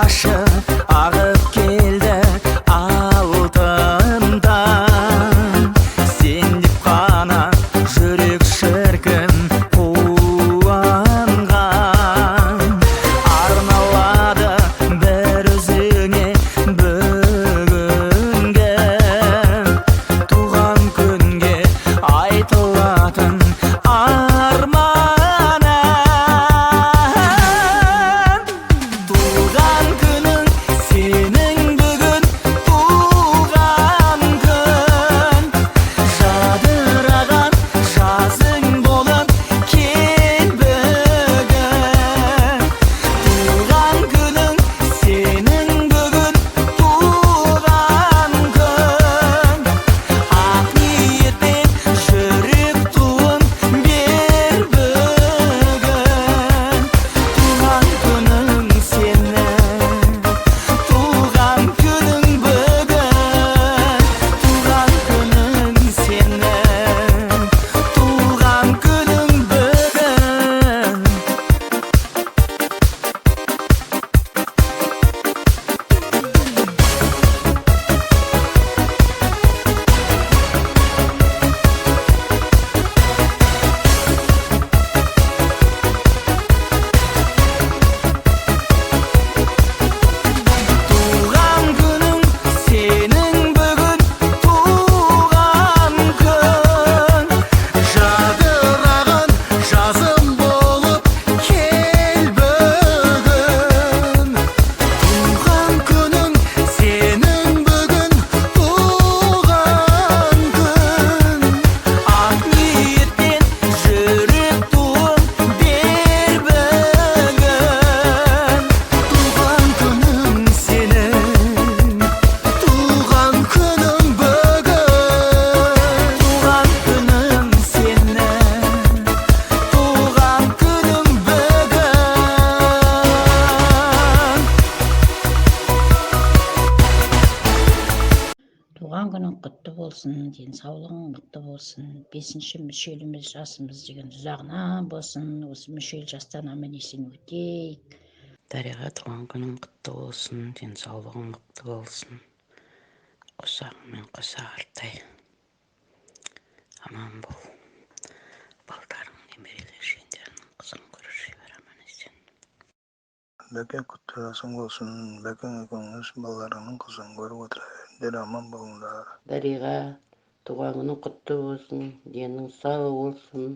жашы ағып келді алтындан. Сен деп қана жүрек шіркін қуанған. Арналады бір өзіңе бүгінгі туған күнге айтылатын арман ән. Туған күнің сенің бүгін, туған күн. Жадыраған жазың болып кел бүгін. Туған күнің сенің бүгін, туған күн. Ақ ниетпен жүрек туын бер бүгін. Туған күнің сенің, туған күнің бүгін. Туған күнің сенің, туған күнің бүгін. Туған күнің сенің бүгін, туған күн. Жадыраған жазым болып кел бүгін. Туған күнің сенің бүгін, туған күн. Ақ ниетпен жүрек туын бер бүгін. Туған күнің сенің, туған күнің бүгін. Туған күнің сенің, туған күнің бүгін. Туған күнің құтты болсын, денсаулығың мықты болсын, 5-ші мүшеліміз жасымыз деген ұзағынан болсын, осы мүшел жастан аман-есен өтейік. Дариға, туған күнің құтты болсын, денсаулығың мықты болсын, қосағыңмен қоса артай аман бол. Балдарың, немерелер, жиендеріңнің қызын көріп бер аман-есен. Бәке құтты жасың болсын, бәкең екеуіңіз балаларыңның қызын көріп отыра беріңдер, аман болыңдар. Дариға, туған күнің құтты болсын, денің сау болсын,